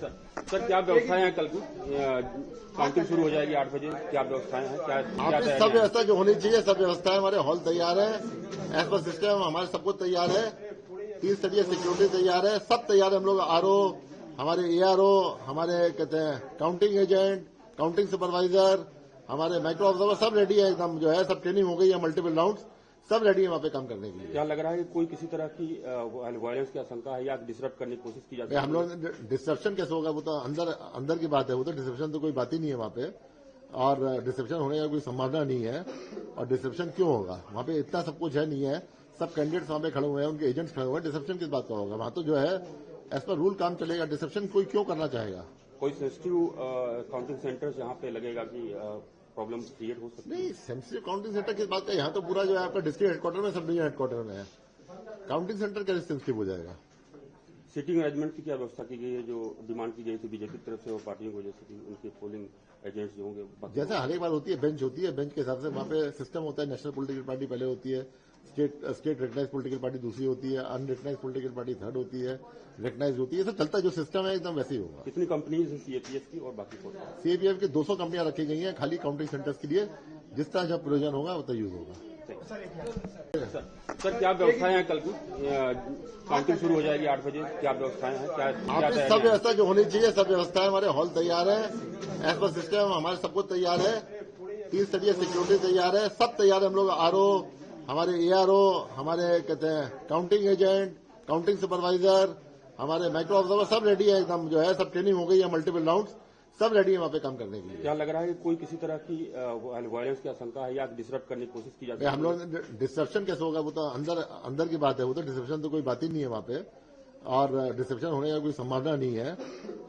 Sir क्या व्यवस्थाएं हैं? कल की काउंटिंग शुरू हो जाएगी 8 बजे। क्या व्यवस्थाएं हैं? क्या सब व्यवस्था जो होनी चाहिए सब व्यवस्थाएं हमारे हॉल तैयार है, एज पर सिस्टम हमारे सब कुछ तैयार है, 3 स्तरीय सिक्योरिटी तैयार है, सब तैयार है। हम लोग आरओ, हमारे एआरओ, हमारे कहते हैं काउंटिंग एजेंट, काउंटिंग सुपरवाइजर, हमारे माइक्रो ऑब्जर्वर सब रेडी है एकदम। जो है सब ट्रेनिंग हो गई है, मल्टीपल राउंड्स सब रेडी है वहाँ पे काम करने के लिए। क्या लग रहा है कि कोई किसी तरह की वायलेंस की आशंका है या डिसरप्ट करने की कोशिश की जाती है? हम लोग डिस्ट्रप्शन कैसे होगा, वो तो अंदर की बात है, वो तो डिस्ट्रप्शन तो कोई बात ही नहीं है वहाँ पे, और डिस्ट्रप्शन होने का कोई संभावना नहीं है। और डिस्ट्रप्शन क्यों होगा, वहाँ पे इतना सब कुछ है नहीं है, सब कैंडिडेट्स वहाँ पे खड़े हुए हैं, उनके एजेंट्स खड़े हुए हैं, डिस्ट्रप्शन किस बात का होगा? वहाँ तो जो है एज पर रूल काम चलेगा, डिस्ट्रप्शन कोई क्यों करना चाहेगा? कोई सेंसिटिव काउंटिंग सेंटर्स यहाँ पे लगेगा कि प्रॉब्लम क्रिएट हो सकती है? नहीं, सेंसिटिव काउंटिंग सेंटर किस बात का, यहाँ तो पूरा जो है आपका डिस्ट्रिक्ट हेडक्वार्टर में, सब डिवीजन हेडक्वार्टर में है, काउंटिंग सेंटर कैसे सेंसिटिव हो जाएगा? सीटिंग अरेंजमेंट की क्या व्यवस्था की गई है जो डिमांड की गई थी बीजेपी की तरफ से और पार्टियों की वजह से कि उनके पोलिंग एजेंट्स जो होंगे? जैसे हर एक बार होती है, बेंच होती है, बेंच के हिसाब से वहाँ पे सिस्टम होता है। नेशनल पॉलिटिकल पार्टी पहले होती है, स्टेट रिकग्नाइज पॉलिटिकल पार्टी दूसरी होती है, अनरिकग्नाइज पॉलिटिकल पार्टी थर्ड होती है, रिकग्नाइज होती है, सब चलता है। जो सिस्टम है एकदम वैसे ही होगा। कितनी कंपनीज है सीएपीएफ की और बाकी कौन? सीएपीएफ की 200 कंपनियां रखी गई हैं खाली काउंटिंग सेंटर्स के लिए, जिस तरह जब प्रयोजन होगा उतना यूज होगा। सर क्या व्यवस्थाएं हैं? कल की काउंटिंग शुरू हो जाएगी 8 बजे। क्या व्यवस्थाएं हैं? क्या सब व्यवस्था जो होनी चाहिए सब व्यवस्थाएं हमारे हॉल तैयार है, एज पर सिस्टम हमारे सब कुछ तैयार है, 3 स्तरीय सिक्योरिटी तैयार है, सब तैयार है। हम लोग आरओ, हमारे एआरओ, हमारे कहते हैं काउंटिंग एजेंट, काउंटिंग सुपरवाइजर, हमारे माइक्रो ऑब्जर्वर सब रेडी है एकदम। जो है सब ट्रेनिंग हो गई है, मल्टीपल राउंड्स सब रेडी है वहाँ पे काम करने के लिए। क्या लग रहा है कि कोई किसी तरह की वायलेंस की आशंका है या डिसरप्ट करने की कोशिश की जाती है? हम लोग डिस्ट्रप्शन कैसे होगा, वो तो अंदर की बात है, वो तो डिस्ट्रप्शन तो कोई बात ही नहीं है वहाँ पे, और डिस्ट्रप्शन होने का कोई संभावना नहीं है।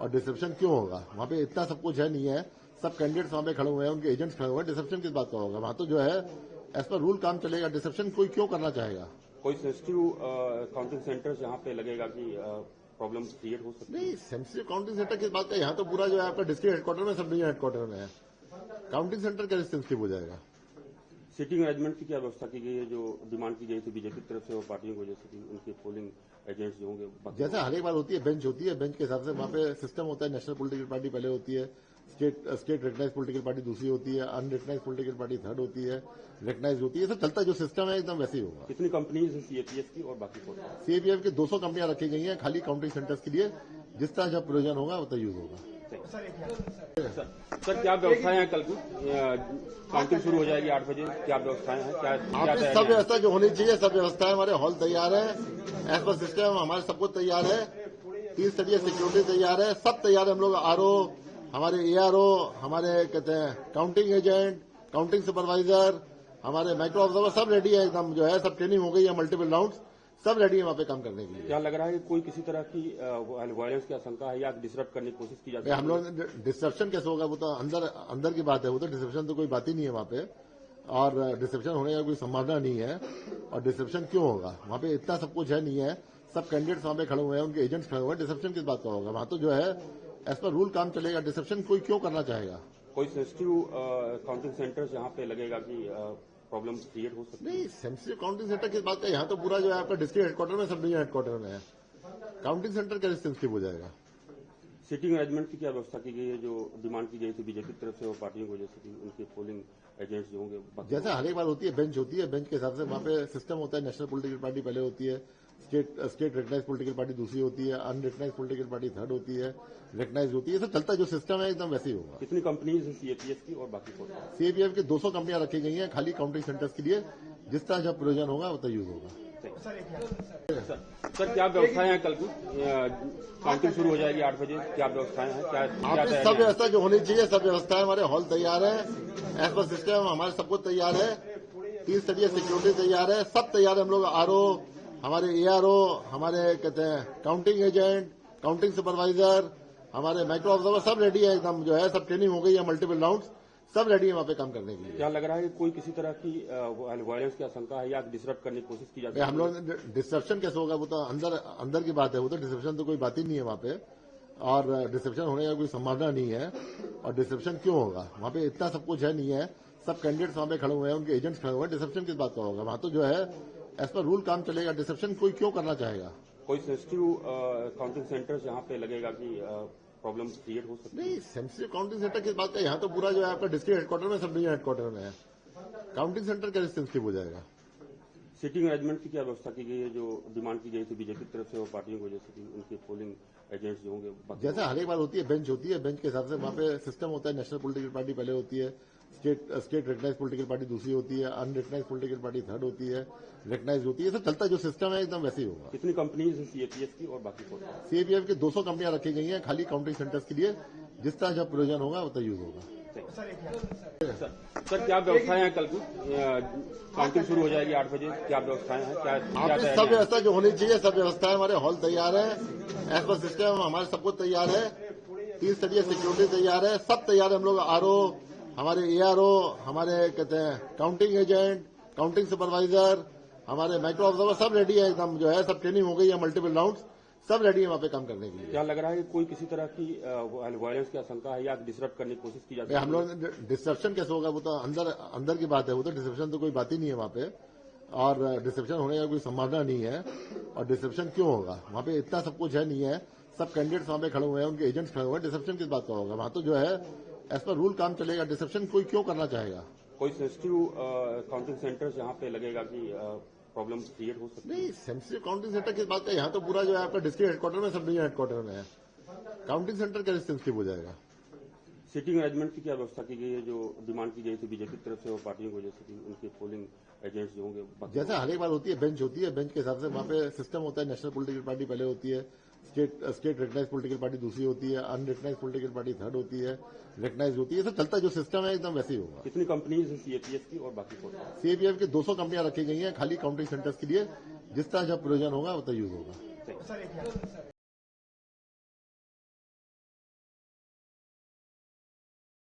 और डिस्ट्रप्शन क्यों होगा, वहाँ पे इतना सब कुछ है नहीं है, सब कैंडिडेट्स वहाँ पे खड़े हुए हैं, उनके एजेंट्स खड़े हुए हैं, डिस्ट्रप्शन किस बात का होगा? वहाँ तो जो है एज पर रूल काम चलेगा, डिस्ट्रप्शन कोई क्यों करना चाहेगा? कोई सेंसिटिव काउंटिंग सेंटर्स यहाँ पे लगेगा कि प्रॉब्लम क्रिएट हो सकती है? नहीं, सेंसिटिव काउंटिंग सेंटर किस बात का, यहाँ तो पूरा जो है आपका डिस्ट्रिक्ट हेडक्वार्टर में, सब डिवीजन हेडक्वार्टर में है, काउंटिंग सेंटर कैसे सेंसिटिव हो जाएगा? सीटिंग अरेंजमेंट की क्या व्यवस्था की गई है जो डिमांड की गई थी बीजेपी की तरफ से और पार्टियों की वजह से कि उनके पोलिंग एजेंट्स जो होंगे? जैसे हर एक बार होती है, बेंच होती है, बेंच के हिसाब से वहाँ पे सिस्टम होता है। नेशनल पॉलिटिकल पार्टी पहले होती है, स्टेट रिकग्नाइज पॉलिटिकल पार्टी दूसरी होती है, अनरिकग्नाइज पॉलिटिकल पार्टी थर्ड होती है, रिकग्नाइज होती है, सब चलता है। जो सिस्टम है एकदम वैसे ही होगा। कितनी कंपनीज है सीएपीएफ की और बाकी कौन? सीएपीएफ की 200 कंपनियां रखी गई हैं खाली काउंटिंग सेंटर्स के लिए, जिस तरह जब प्रयोजन होगा उतना यूज होगा। सर क्या व्यवस्थाएं हैं? कल की काउंटिंग शुरू हो जाएगी 8 बजे। क्या व्यवस्थाएं हैं? सब व्यवस्था जो होनी चाहिए सब व्यवस्थाएं हमारे हॉल तैयार है, एज पर सिस्टम हमारे सब कुछ तैयार है, 3 स्तरीय सिक्योरिटी तैयार है, सब तैयार है। हम लोग आरओ, हमारे एआरओ, हमारे कहते हैं काउंटिंग एजेंट, काउंटिंग सुपरवाइजर, हमारे माइक्रो ऑब्जर्वर सब रेडी है एकदम। जो है सब ट्रेनिंग हो गई है, मल्टीपल राउंड्स सब रेडी है वहाँ पे काम करने के लिए। क्या लग रहा है कि कोई किसी तरह की वायलेंस की आशंका है या डिसरप्ट करने की कोशिश की जाती है? हम लोग डिस्ट्रप्शन कैसे होगा, वो तो अंदर की बात है, वो तो डिस्ट्रप्शन तो कोई बात ही नहीं है वहाँ पे, और डिस्ट्रप्शन होने का कोई संभावना नहीं है। और डिस्ट्रप्शन क्यों होगा, वहाँ पे इतना सब कुछ है नहीं है, सब कैंडिडेट्स वहाँ पे खड़े हुए हैं, उनके एजेंट्स खड़े हुए हैं, डिस्ट्रप्शन किस बात का होगा? वहाँ तो जो है एज पर रूल काम चलेगा, डिस्ट्रप्शन कोई क्यों करना चाहेगा? कोई सेंसिटिव काउंटिंग सेंटर्स यहाँ पे लगेगा कि प्रॉब्लम क्रिएट हो सकती है? नहीं, सेंसिटिव काउंटिंग सेंटर किस बात का, यहाँ तो पूरा जो है आपका डिस्ट्रिक्ट हेडक्वार्टर में, सब डिवीजन हेडक्वार्टर में है, काउंटिंग सेंटर कैसे सेंसिटिव हो जाएगा? सीटिंग अरेंजमेंट की क्या व्यवस्था की गई है जो डिमांड की गई थी बीजेपी की तरफ से और पार्टियों की वजह से कि उनके पोलिंग एजेंट्स जो होंगे? जैसे हर एक बार होती है, बेंच होती है, बेंच के हिसाब से वहाँ पे सिस्टम होता है। नेशनल पॉलिटिकल पार्टी पहले होती है, स्टेट रिकग्नाइज पॉलिटिकल पार्टी दूसरी होती है, अनरिकग्नाइज पॉलिटिकल पार्टी थर्ड होती है, रिकग्नाइज होती है, सब चलता है। जो सिस्टम है एकदम वैसे ही होगा। कितनी कंपनीज है सीएपीएफ की और बाकी कौन? सीएपीएफ की 200 कंपनियां रखी गई हैं खाली काउंटिंग सेंटर्स के लिए, जिस तरह जब प्रयोजन होगा उतना यूज होगा। सर क्या व्यवस्थाएं हैं? कल की काउंटिंग शुरू हो जाएगी 8 बजे। क्या व्यवस्थाएं हैं? सब व्यवस्था जो होनी चाहिए सब व्यवस्थाएं हमारे हॉल तैयार है, एज पर सिस्टम हमारे सब कुछ तैयार है, 3 स्तरीय सिक्योरिटी तैयार है, सब तैयार है। हम लोग आरओ, हमारे एआरओ, हमारे कहते हैं काउंटिंग एजेंट, काउंटिंग सुपरवाइजर, हमारे माइक्रो ऑब्जर्वर सब रेडी है एकदम। जो है सब ट्रेनिंग हो गई है, मल्टीपल राउंड्स सब रेडी है वहाँ पे काम करने के लिए। क्या लग रहा है कि कोई किसी तरह की वायलेंस की आशंका है या डिसरप्ट करने की कोशिश की जाती है? हम लोग डिस्ट्रप्शन कैसे होगा, वो तो अंदर की बात है, वो तो डिस्ट्रप्शन तो कोई बात ही नहीं है वहाँ पे, और डिस्ट्रप्शन होने का कोई संभावना नहीं है। और डिस्ट्रप्शन क्यों होगा, वहाँ पे इतना सब कुछ है नहीं है, सब कैंडिडेट्स वहाँ पे खड़े हुए हैं, उनके एजेंट्स खड़े हुए हैं, डिस्ट्रप्शन किस बात का होगा? वहाँ तो जो है एज पर रूल काम चलेगा, डिस्ट्रप्शन कोई क्यों करना चाहेगा? कोई सेंसिटिव काउंटिंग सेंटर्स यहाँ पे लगेगा कि प्रॉब्लम क्रिएट हो सकती है? नहीं, सेंसिटिव काउंटिंग सेंटर किस बात का, यहाँ तो पूरा जो है आपका डिस्ट्रिक्ट हेडक्वार्टर में, सब डिवीजन हेडक्वार्टर में है। काउंटिंग सेंटर कैसे सेंसिटिव हो जाएगा? सिटिंग अरेंजमेंट की क्या व्यवस्था की गई है? जो डिमांड की गई थी बीजेपी की तरफ से वो पार्टियों की वजह से कि उनके पोलिंग एजेंट्स जो होंगे जैसे हर एक बार होती है, बेंच होती है, बेंच के हिसाब से वहाँ पे सिस्टम होता है। नेशनल पॉलिटिकल पार्टी पहले होती है, स्टेट रिकग्नाइज पॉलिटिकल पार्टी दूसरी होती है, अनरिकग्नाइज पॉलिटिकल पार्टी थर्ड होती है, रिकग्नाइज होती है। सब चलता है, जो सिस्टम है एकदम वैसे ही होगा। कितनी कंपनीज है सीएपीएफ की और बाकी कौन? सीएपीएफ की 200 कंपनियां रखी गई हैं खाली काउंटिंग सेंटर्स के लिए। जिस तरह जब प्रयोजन होगा वो तो यूज होगा। सर क्या व्यवस्थाएं हैं कल की? काउंटिंग शुरू हो जाएगी 8 बजे, क्या व्यवस्थाएं हैं? क्या आपकी सब व्यवस्था जो होनी चाहिए, सब व्यवस्थाएं हमारे हॉल तैयार है, एज पर सिस्टम हमारे सब कुछ तैयार है, 3 स्तरीय सिक्योरिटी तैयार है, सब तैयार है। हम लोग आरओ, हमारे एआरओ, हमारे कहते हैं काउंटिंग एजेंट, काउंटिंग सुपरवाइजर, हमारे माइक्रो ऑब्जर्वर, सब रेडी है एकदम। जो है सब ट्रेनिंग हो गई है, मल्टीपल राउंड, सब रेडी है वहाँ पे काम करने के लिए। क्या लग रहा है कि कोई किसी तरह की वायलेंस की आशंका है या डिसरप्ट करने की कोशिश की जाती है? हम लोग डिस्ट्रप्शन कैसे होगा, वो तो अंदर की बात है। वो तो डिस्ट्रप्शन तो कोई बात ही नहीं है वहाँ पे, और डिस्ट्रप्शन होने का कोई संभावना नहीं है। और डिस्ट्रप्शन क्यों होगा? वहाँ पे इतना सब कुछ है नहीं है। सब कैंडिडेट्स वहाँ पे खड़े हुए हैं, उनके एजेंट्स खड़े हुए हैं। डिस्ट्रप्शन किस बात का होगा? वहाँ तो जो है एज पर रूल काम चलेगा। डिस्ट्रप्शन कोई क्यों करना चाहेगा? कोई सेंसिटिव काउंटिंग सेंटर्स यहाँ पे लगेगा कि प्रॉब्लम क्रिएट हो सकती है? नहीं, सेंसिटिव काउंटिंग सेंटर किस बात का, यहाँ तो पूरा जो है आपका डिस्ट्रिक्ट हेडक्वार्टर में, सब डिवीजन हेडक्वार्टर में है। काउंटिंग सेंटर कैसे सेंसिटिव हो जाएगा? सिटिंग अरेंजमेंट की क्या व्यवस्था की गई है? जो डिमांड की गई थी बीजेपी की तरफ से वो पार्टियों की वजह से कि उनके पोलिंग एजेंट्स जो होंगे जैसे हर एक बार होती है, बेंच होती है, बेंच के हिसाब से वहाँ पे सिस्टम होता है। नेशनल पॉलिटिकल पार्टी पहले होती है, स्टेट रिकग्नाइज पॉलिटिकल पार्टी दूसरी होती है, अनरिकग्नाइज पॉलिटिकल पार्टी थर्ड होती है, रिकग्नाइज होती है। सब चलता है, जो सिस्टम है एकदम वैसे ही होगा। कितनी कंपनीज है सीएपीएफ की और बाकी कौन? सीएपीएफ की 200 कंपनियां रखी गई हैं खाली काउंटिंग सेंटर्स के लिए। जिस तरह जब प्रयोजन होगा वो तो यूज होगा।